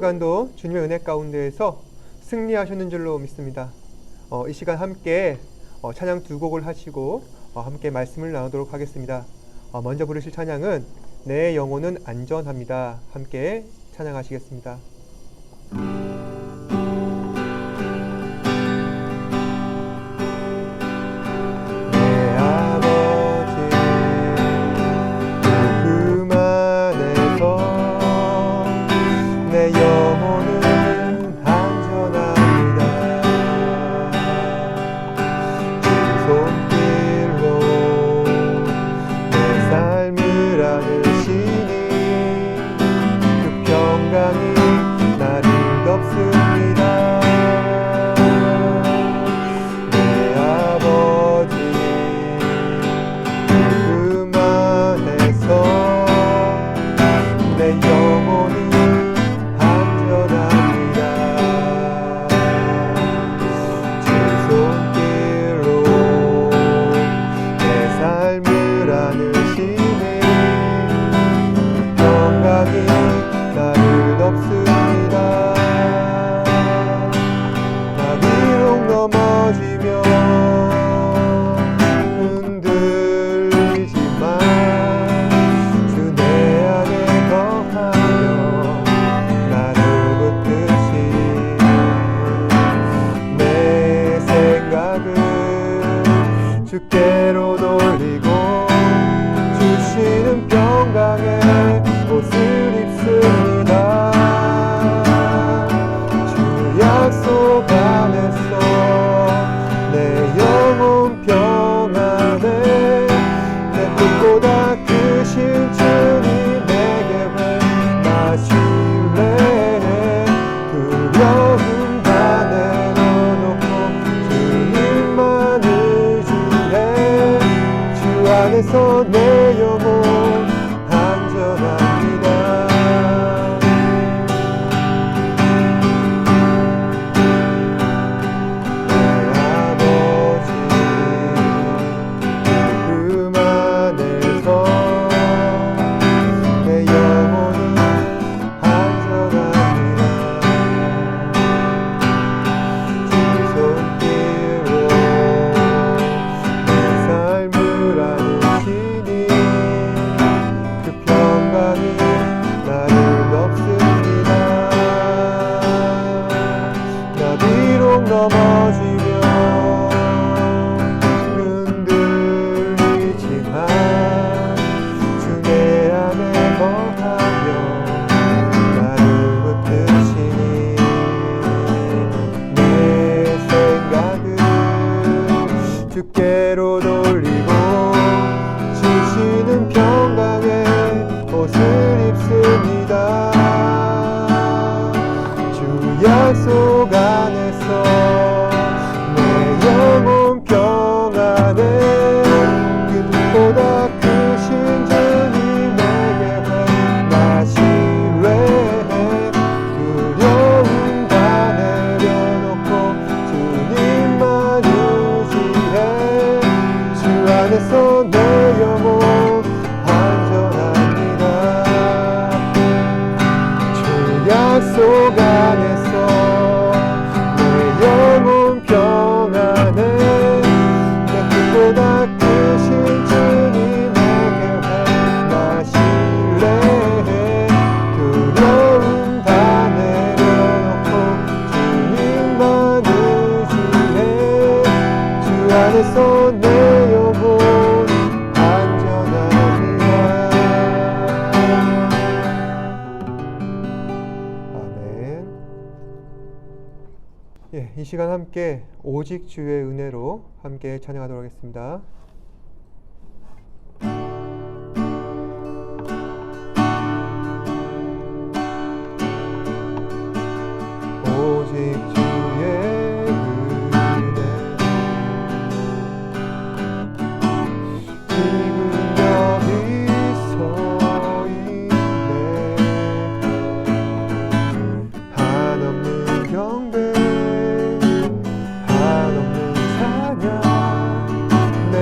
시간도 주님의 은혜 가운데에서 승리하셨는 줄로 믿습니다. 이 시간 함께 찬양 두 곡을 하시고 함께 말씀을 나누도록 하겠습니다. 먼저 부르실 찬양은 내 영혼은 안전합니다. 함께 찬양하시겠습니다. 주께로 돌리고 주시는 평강의 옷을 입습니다. 주 약속 안에서 내 영혼 평안해. 내 뜻보다 크신 주님 내게 나 신뢰해. 두려움 다 내려놓고 주님만 안에서 내 영혼 안전합니다. 내 아버지 품 안에서 내 영혼이 안전합니다. 주 손길로 내 삶을 아는 넘어지며 흔들리지만 주 내 안에 거하며 나를 붙드시니 내 생각을 주께로 돌리고 주시는 평강의 옷을 입습니다. 주 약속 안에서 내 영혼 평안해. 그 뜻보다 크신 주님 내게 나 신뢰해. 두려움 다 내려놓고 주님만 의지해. 주 안에서 내 영혼 안전합니다. 주 약속 안에서 영혼 평안해. 내 뜻보다 크신 주님 내게 나 신뢰해. 두려움 다 내려놓고 주님만 의지해. 주 안에서 내 영혼 안전합니다. 아멘. 이 시간 함께 오직 주의 은혜로 함께 찬양하도록 하겠습니다. 오직 주의 은혜 지금 여기 서 있네. 한없는 경배 한없는 찬양 내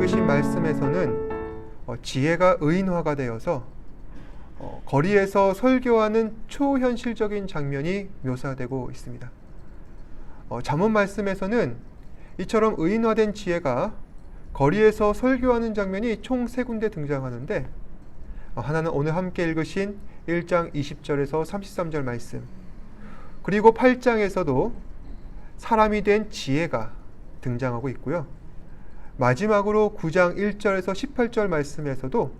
읽으신 말씀에서는 지혜가 의인화가 되어서 거리에서 설교하는 초현실적인 장면이 묘사되고 있습니다. 잠언 말씀에서는 이처럼 의인화된 지혜가 거리에서 설교하는 장면이 총 3군데 등장하는데, 하나는 오늘 함께 읽으신 1장 20절에서 33절 말씀, 그리고 8장에서도 사람이 된 지혜가 등장하고 있고요. 마지막으로 9장 1절에서 18절 말씀에서도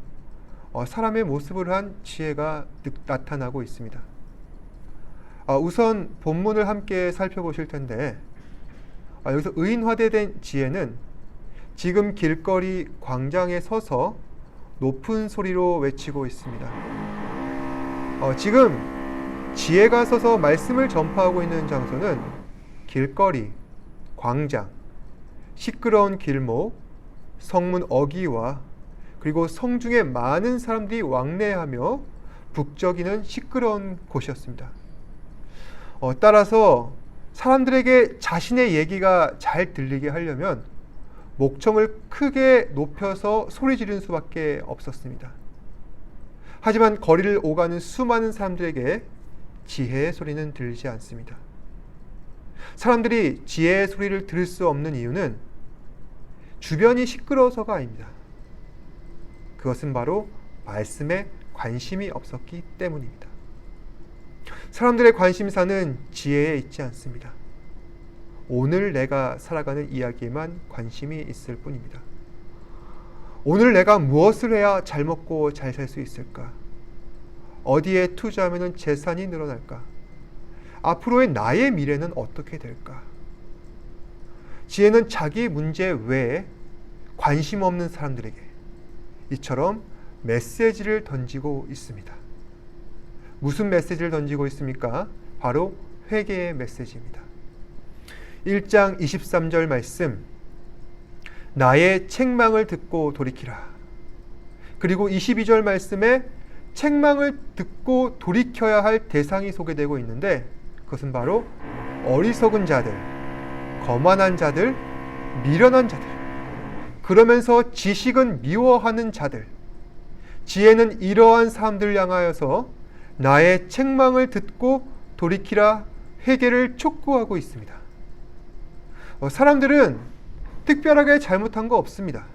사람의 모습을 한 지혜가 나타나고 있습니다. 우선 본문을 함께 살펴보실 텐데, 여기서 의인화된 지혜는 지금 길거리 광장에 서서 높은 소리로 외치고 있습니다. 지금 지혜가 서서 말씀을 전파하고 있는 장소는 길거리, 광장, 시끄러운 길목, 성문 어귀와 그리고 성중에 많은 사람들이 왕래하며 북적이는 시끄러운 곳이었습니다. 따라서 사람들에게 자신의 얘기가 잘 들리게 하려면 목청을 크게 높여서 소리 지르는 수밖에 없었습니다. 하지만 거리를 오가는 수많은 사람들에게 지혜의 소리는 들리지 않습니다. 사람들이 지혜의 소리를 들을 수 없는 이유는 주변이 시끄러워서가 아닙니다. 그것은 바로 말씀에 관심이 없었기 때문입니다. 사람들의 관심사는 지혜에 있지 않습니다. 오늘 내가 살아가는 이야기에만 관심이 있을 뿐입니다. 오늘 내가 무엇을 해야 잘 먹고 잘 살 수 있을까? 어디에 투자하면 재산이 늘어날까? 앞으로의 나의 미래는 어떻게 될까? 지혜는 자기 문제 외에 관심 없는 사람들에게 이처럼 메시지를 던지고 있습니다. 무슨 메시지를 던지고 있습니까? 바로 회개의 메시지입니다. 1장 23절 말씀, 나의 책망을 듣고 돌이키라. 그리고 22절 말씀에 책망을 듣고 돌이켜야 할 대상이 소개되고 있는데, 그것은 바로 어리석은 자들, 거만한 자들, 미련한 자들, 그러면서 지식은 미워하는 자들, 지혜는 이러한 사람들을 향하여서 나의 책망을 듣고 돌이키라, 회개를 촉구하고 있습니다. 사람들은 특별하게 잘못한 거 없습니다.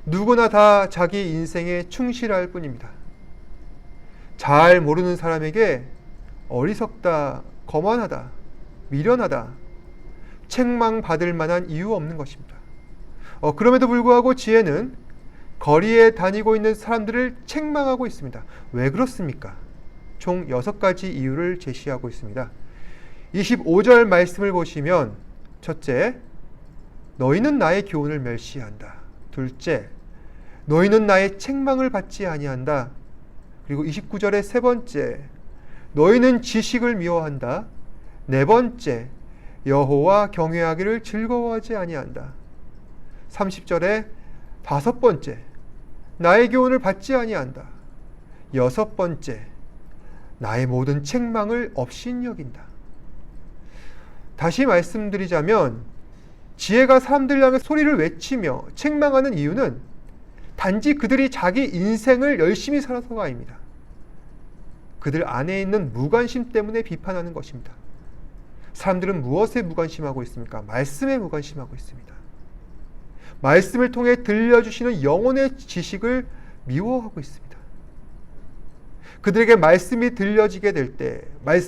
누구나 다 자기 인생에 충실할 뿐입니다. 잘 모르는 사람에게 어리석다, 거만하다, 미련하다, 책망받을 만한 이유 없는 것입니다. 그럼에도 불구하고 지혜는 거리에 다니고 있는 사람들을 책망하고 있습니다. 왜 그렇습니까? 총 6가지 이유를 제시하고 있습니다. 25절 말씀을 보시면, 첫째, 너희는 나의 교훈을 멸시한다. 둘째, 너희는 나의 책망을 받지 아니한다. 그리고 29절의 세 번째, 너희는 지식을 미워한다. 네 번째, 여호와 경외하기를 즐거워하지 아니한다. 30절에 다섯 번째, 나의 교훈을 받지 아니한다. 여섯 번째, 나의 모든 책망을 업신여긴다. 다시 말씀드리자면, 지혜가 사람들 향해 소리를 외치며 책망하는 이유는 단지 그들이 자기 인생을 열심히 살아서가 아닙니다. 그들 안에 있는 무관심 때문에 비판하는 것입니다. 사람들은 무엇에 무관심하고 있습니까? 말씀에 무관심하고 있습니다. 말씀을 통해 들려주시는 영혼의 지식을 미워하고 있습니다. 그들에게 말씀이 들려지게 될 때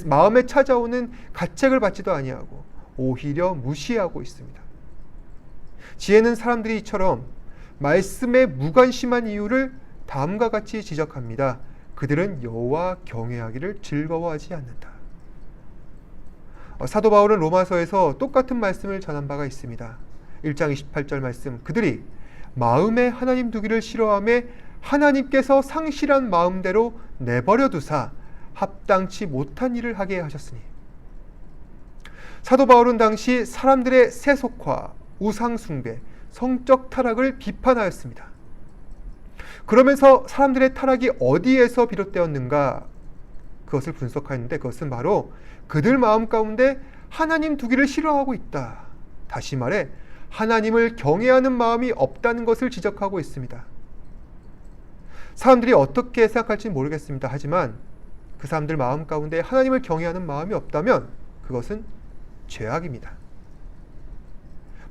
마음에 찾아오는 가책을 받지도 아니하고 오히려 무시하고 있습니다. 지혜는 사람들이 이처럼 말씀에 무관심한 이유를 다음과 같이 지적합니다. 그들은 여호와 경외하기를 즐거워하지 않는다. 사도 바울은 로마서에서 똑같은 말씀을 전한 바가 있습니다. 1장 28절 말씀, 그들이 마음에 하나님 두기를 싫어하며 하나님께서 상실한 마음대로 내버려 두사 합당치 못한 일을 하게 하셨으니. 사도 바울은 당시 사람들의 세속화, 우상숭배, 성적 타락을 비판하였습니다. 그러면서 사람들의 타락이 어디에서 비롯되었는가, 그것을 분석하였는데, 그것은 바로 그들 마음 가운데 하나님 두기를 싫어하고 있다. 다시 말해 하나님을 경외하는 마음이 없다는 것을 지적하고 있습니다. 사람들이 어떻게 생각할지 모르겠습니다. 하지만 그 사람들 마음 가운데 하나님을 경외하는 마음이 없다면 그것은 죄악입니다.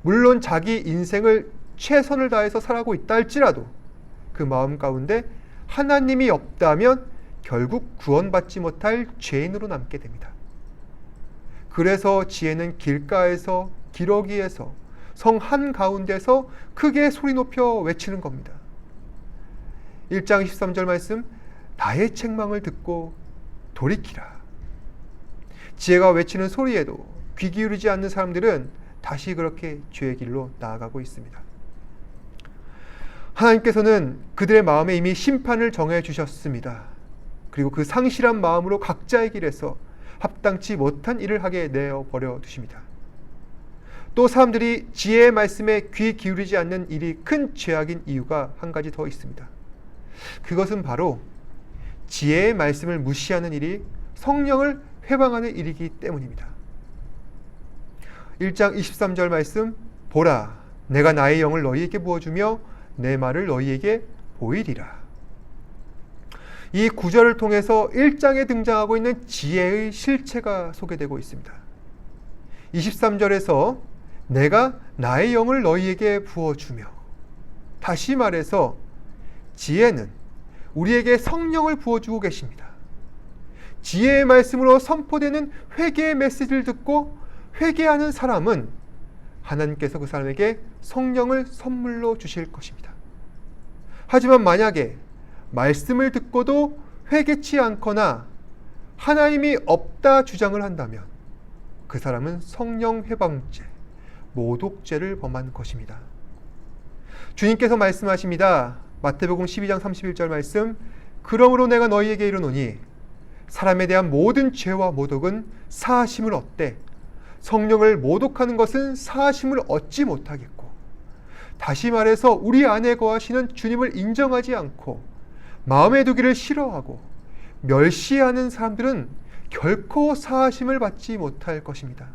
물론 자기 인생을 최선을 다해서 살아가고 있다 할지라도 그 마음 가운데 하나님이 없다면 결국 구원받지 못할 죄인으로 남게 됩니다. 그래서 지혜는 길가에서 기러기에서 성 한가운데서 크게 소리 높여 외치는 겁니다. 1장 13절 말씀, 나의 책망을 듣고 돌이키라. 지혜가 외치는 소리에도 귀 기울이지 않는 사람들은 다시 그렇게 죄의 길로 나아가고 있습니다. 하나님께서는 그들의 마음에 이미 심판을 정해 주셨습니다. 그리고 그 상실한 마음으로 각자의 길에서 합당치 못한 일을 하게 내어버려 두십니다. 또 사람들이 지혜의 말씀에 귀 기울이지 않는 일이 큰 죄악인 이유가 한 가지 더 있습니다. 그것은 바로 지혜의 말씀을 무시하는 일이 성령을 회방하는 일이기 때문입니다. 1장 23절 말씀, 보라, 내가 나의 영을 너희에게 부어주며 내 말을 너희에게 보이리라. 이 구절을 통해서 1장에 등장하고 있는 지혜의 실체가 소개되고 있습니다. 23절에서 내가 나의 영을 너희에게 부어주며, 다시 말해서 지혜는 우리에게 성령을 부어주고 계십니다. 지혜의 말씀으로 선포되는 회개의 메시지를 듣고 회개하는 사람은 하나님께서 그 사람에게 성령을 선물로 주실 것입니다. 하지만 만약에 말씀을 듣고도 회개치 않거나 하나님이 없다 주장을 한다면 그 사람은 성령 회방죄, 모독죄를 범한 것입니다. 주님께서 말씀하십니다. 마태복음 12장 31절 말씀, 그러므로 내가 너희에게 이르노니 사람에 대한 모든 죄와 모독은 사하심을 얻되 성령을 모독하는 것은 사하심을 얻지 못하겠고, 다시 말해서 우리 안에 거하시는 주님을 인정하지 않고 마음에 두기를 싫어하고 멸시하는 사람들은 결코 사하심을 받지 못할 것입니다.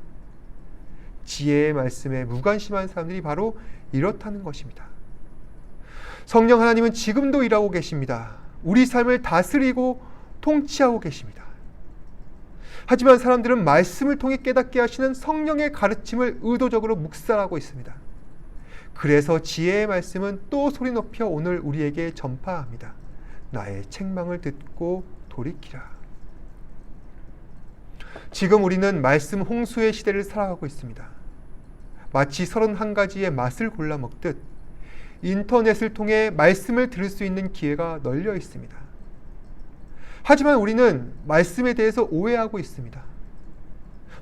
지혜의 말씀에 무관심한 사람들이 바로 이렇다는 것입니다. 성령 하나님은 지금도 일하고 계십니다. 우리 삶을 다스리고 통치하고 계십니다. 하지만 사람들은 말씀을 통해 깨닫게 하시는 성령의 가르침을 의도적으로 묵살하고 있습니다. 그래서 지혜의 말씀은 또 소리 높여 오늘 우리에게 전파합니다. 나의 책망을 듣고 돌이키라. 지금 우리는 말씀 홍수의 시대를 살아가고 있습니다. 마치 31가지의 맛을 골라 먹듯 인터넷을 통해 말씀을 들을 수 있는 기회가 널려 있습니다. 하지만 우리는 말씀에 대해서 오해하고 있습니다.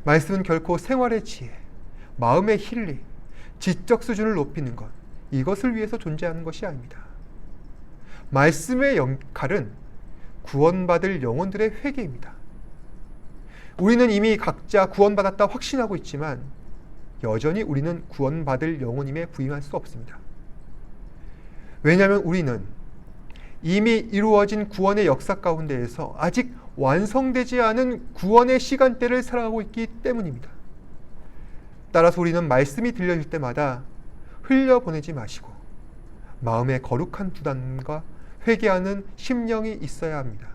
말씀은 결코 생활의 지혜, 마음의 힐링, 지적 수준을 높이는 것, 이것을 위해서 존재하는 것이 아닙니다. 말씀의 역할은 구원받을 영혼들의 회개입니다. 우리는 이미 각자 구원받았다 확신하고 있지만 여전히 우리는 구원받을 영혼임에 부인할 수 없습니다. 왜냐하면 우리는 이미 이루어진 구원의 역사 가운데에서 아직 완성되지 않은 구원의 시간대를 살아가고 있기 때문입니다. 따라서 우리는 말씀이 들려질 때마다 흘려보내지 마시고 마음에 거룩한 부담과 회개하는 심령이 있어야 합니다.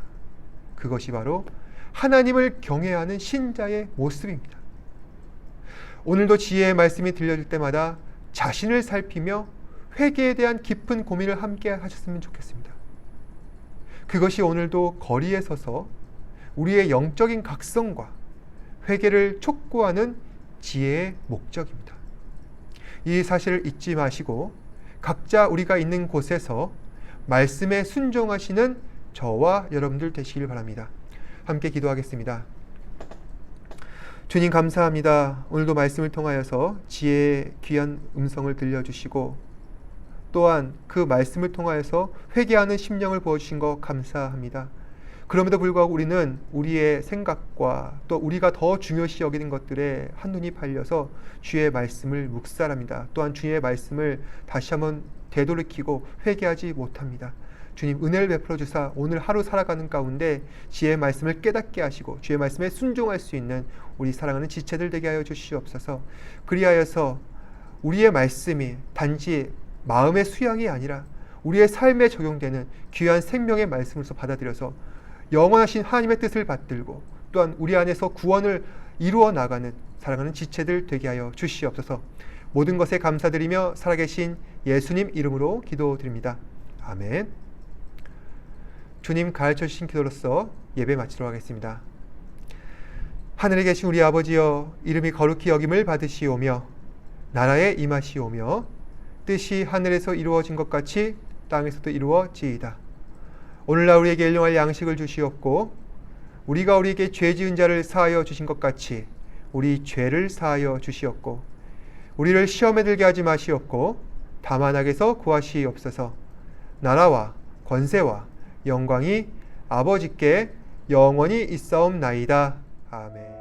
그것이 바로 하나님을 경외하는 신자의 모습입니다. 오늘도 지혜의 말씀이 들려질 때마다 자신을 살피며 회개에 대한 깊은 고민을 함께 하셨으면 좋겠습니다. 그것이 오늘도 거리에 서서 우리의 영적인 각성과 회개를 촉구하는 지혜의 목적입니다. 이 사실을 잊지 마시고 각자 우리가 있는 곳에서 말씀에 순종하시는 저와 여러분들 되시길 바랍니다. 함께 기도하겠습니다. 주님 감사합니다. 오늘도 말씀을 통하여서 지혜의 귀한 음성을 들려주시고 또한 그 말씀을 통하여서 회개하는 심령을 부어주신 것 감사합니다. 그럼에도 불구하고 우리는 우리의 생각과 또 우리가 더 중요시 여기는 것들에 한눈이 팔려서 주의 말씀을 묵살합니다. 또한 주의 말씀을 다시 한번 되돌이키고 회개하지 못합니다. 주님 은혜를 베풀어 주사 오늘 하루 살아가는 가운데 지혜의 말씀을 깨닫게 하시고 주의 말씀에 순종할 수 있는 우리 사랑하는 지체들 되게 하여 주시옵소서. 그리하여서 우리의 말씀이 단지 마음의 수양이 아니라 우리의 삶에 적용되는 귀한 생명의 말씀으로서 받아들여서 영원하신 하나님의 뜻을 받들고 또한 우리 안에서 구원을 이루어 나가는 사랑하는 지체들 되게 하여 주시옵소서. 모든 것에 감사드리며 살아계신 예수님 이름으로 기도드립니다. 아멘. 주님 가르쳐 주신 기도로서 예배 마치도록 하겠습니다. 하늘에 계신 우리 아버지여, 이름이 거룩히 여김을 받으시오며 나라에 임하시오며 뜻이 하늘에서 이루어진 것 같이 땅에서도 이루어지이다. 오늘날 우리에게 일용할 양식을 주시옵고 우리가 우리에게 죄 지은 자를 사하여 주신 것 같이 우리 죄를 사하여 주시옵고 우리를 시험에 들게 하지 마시옵고 다만 악에서 구하시옵소서. 나라와 권세와 영광이 아버지께 영원히 있사옵나이다. 아멘.